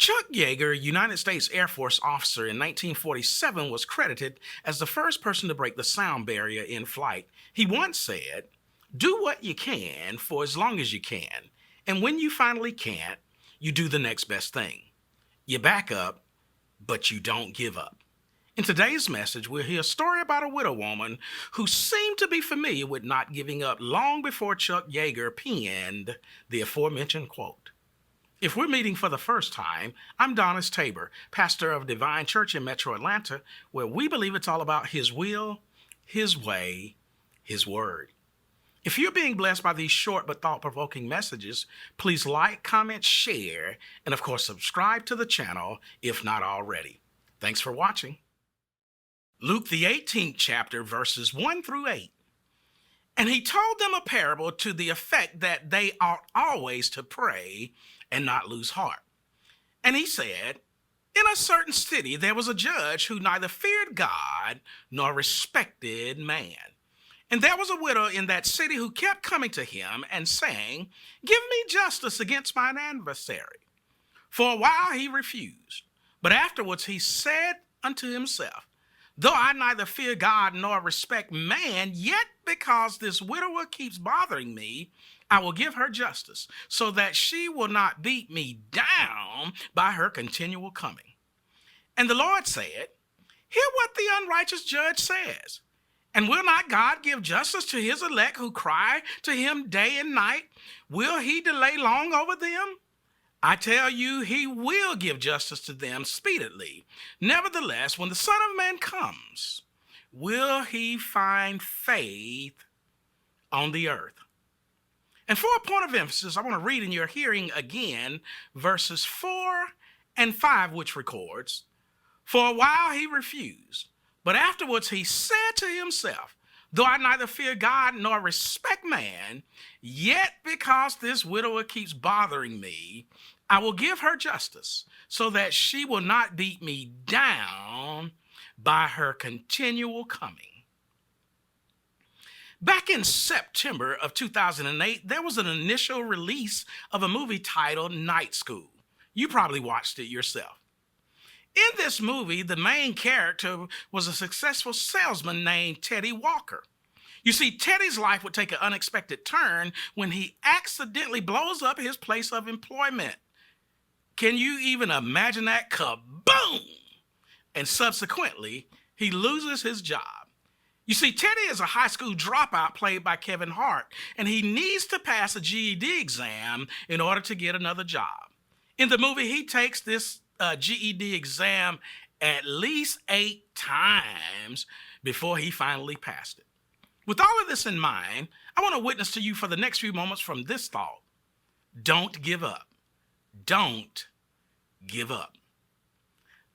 Chuck Yeager, United States Air Force officer in 1947, was credited as the first person to break the sound barrier in flight. He once said, "Do what you can for as long as you can, and when you finally can't, you do the next best thing. You back up, but you don't give up." In today's message, we'll hear a story about a widow woman who seemed to be familiar with not giving up long before Chuck Yeager penned the aforementioned quote. If we're meeting for the first time, I'm Donnice Tabor, pastor of Divine Church in Metro Atlanta, where we believe it's all about His will, His way, His word. If you're being blessed by these short but thought-provoking messages, please like, comment, share, and of course subscribe to the channel if not already. Thanks for watching. Luke the 18th chapter, verses 1 through 8. And he told them a parable to the effect that they ought always to pray and not lose heart. And he said, in a certain city there was a judge who neither feared God nor respected man. And there was a widow in that city who kept coming to him and saying, "Give me justice against mine adversary." For a while he refused, but afterwards he said unto himself, "Though I neither fear God nor respect man, yet because this widower keeps bothering me, I will give her justice, so that she will not beat me down by her continual coming." And the Lord said, "Hear what the unrighteous judge says. And will not God give justice to his elect who cry to him day and night? Will he delay long over them? I tell you, he will give justice to them speedily. Nevertheless, when the Son of Man comes, will he find faith on the earth?" And for a point of emphasis, I want to read in your hearing again verses 4 and 5, which records, "For a while he refused, but afterwards he said to himself, Though I neither fear God nor respect man, yet because this widower keeps bothering me, I will give her justice, so that she will not beat me down by her continual coming." Back in September of 2008, there was an initial release of a movie titled Night School. You probably watched it yourself. In this movie, the main character was a successful salesman named Teddy Walker. You see, Teddy's life would take an unexpected turn when he accidentally blows up his place of employment. Can you even imagine that? Kaboom! And subsequently, he loses his job. You see, Teddy is a high school dropout played by Kevin Hart, and he needs to pass a GED exam in order to get another job. In the movie, he takes this GED exam at least 8 times before he finally passed it. With all of this in mind, I want to witness to you for the next few moments from this thought. Don't give up. Don't give up.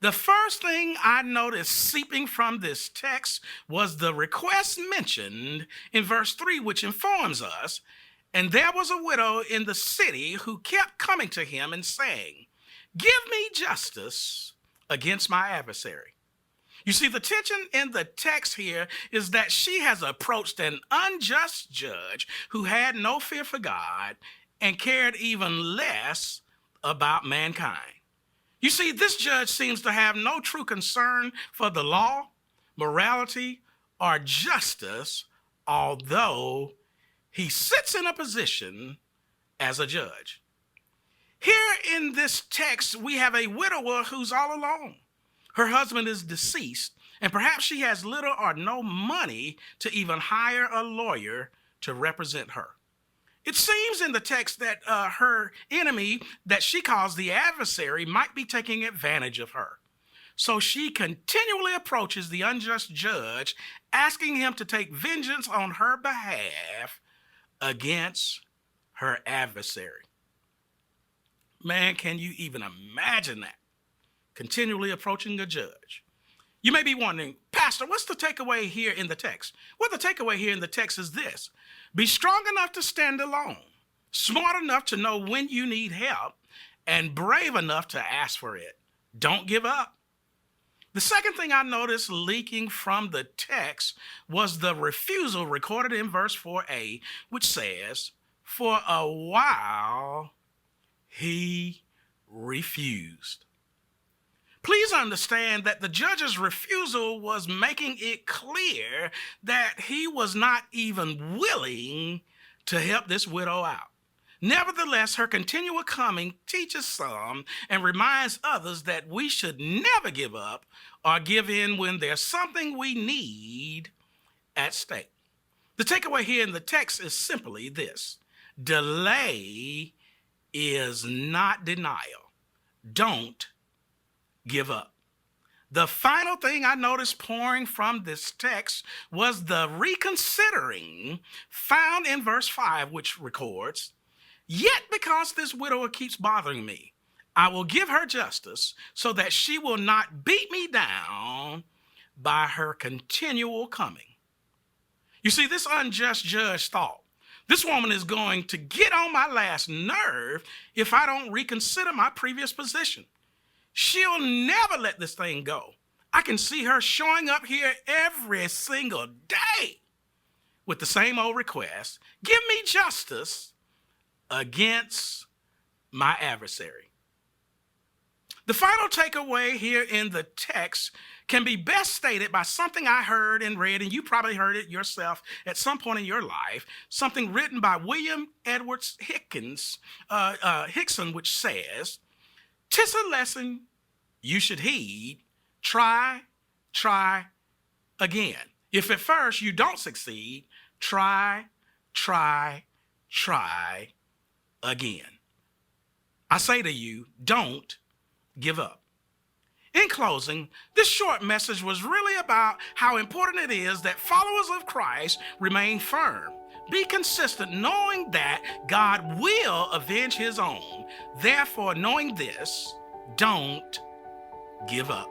The first thing I noticed seeping from this text was the request mentioned in verse 3, which informs us, "And there was a widow in the city who kept coming to him and saying, 'Give me justice against my adversary.'" You see, the tension in the text here is that she has approached an unjust judge who had no fear for God and cared even less about mankind. You see, this judge seems to have no true concern for the law, morality, or justice, although he sits in a position as a judge. Here in this text, we have a widower who's all alone. Her husband is deceased, and perhaps she has little or no money to even hire a lawyer to represent her. It seems in the text that her enemy, that she calls the adversary, might be taking advantage of her. So she continually approaches the unjust judge, asking him to take vengeance on her behalf against her adversary. Man, can you even imagine that? Continually approaching a judge. You may be wondering, "Pastor, what's the takeaway here in the text?" Well, the takeaway here in the text is this: be strong enough to stand alone, smart enough to know when you need help, and brave enough to ask for it. Don't give up. The second thing I noticed leaking from the text was the refusal recorded in verse 4a, which says, "For a while he refused. Please understand that the judge's refusal was making it clear that he was not even willing to help this widow out. Nevertheless, her continual coming teaches some and reminds others that we should never give up or give in when there's something we need at stake. The takeaway here in the text is simply this: delay is not denial. Don't give up. The final thing I noticed pouring from this text was the reconsidering found in verse 5, which records, "Yet because this widower keeps bothering me, I will give her justice so that she will not beat me down by her continual coming." You see, this unjust judge thought, this woman is going to get on my last nerve if I don't reconsider my previous position. She'll never let this thing go. I can see her showing up here every single day with the same old request: give me justice against my adversary. The final takeaway here in the text can be best stated by something I heard and read, and you probably heard it yourself at some point in your life, something written by William Edwards Hickson, which says, "'Tis a lesson you should heed, try again. If at first you don't succeed, try again." I say to you, don't give up. In closing, this short message was really about how important it is that followers of Christ remain firm. Be consistent, knowing that God will avenge his own. Therefore, knowing this, don't give up.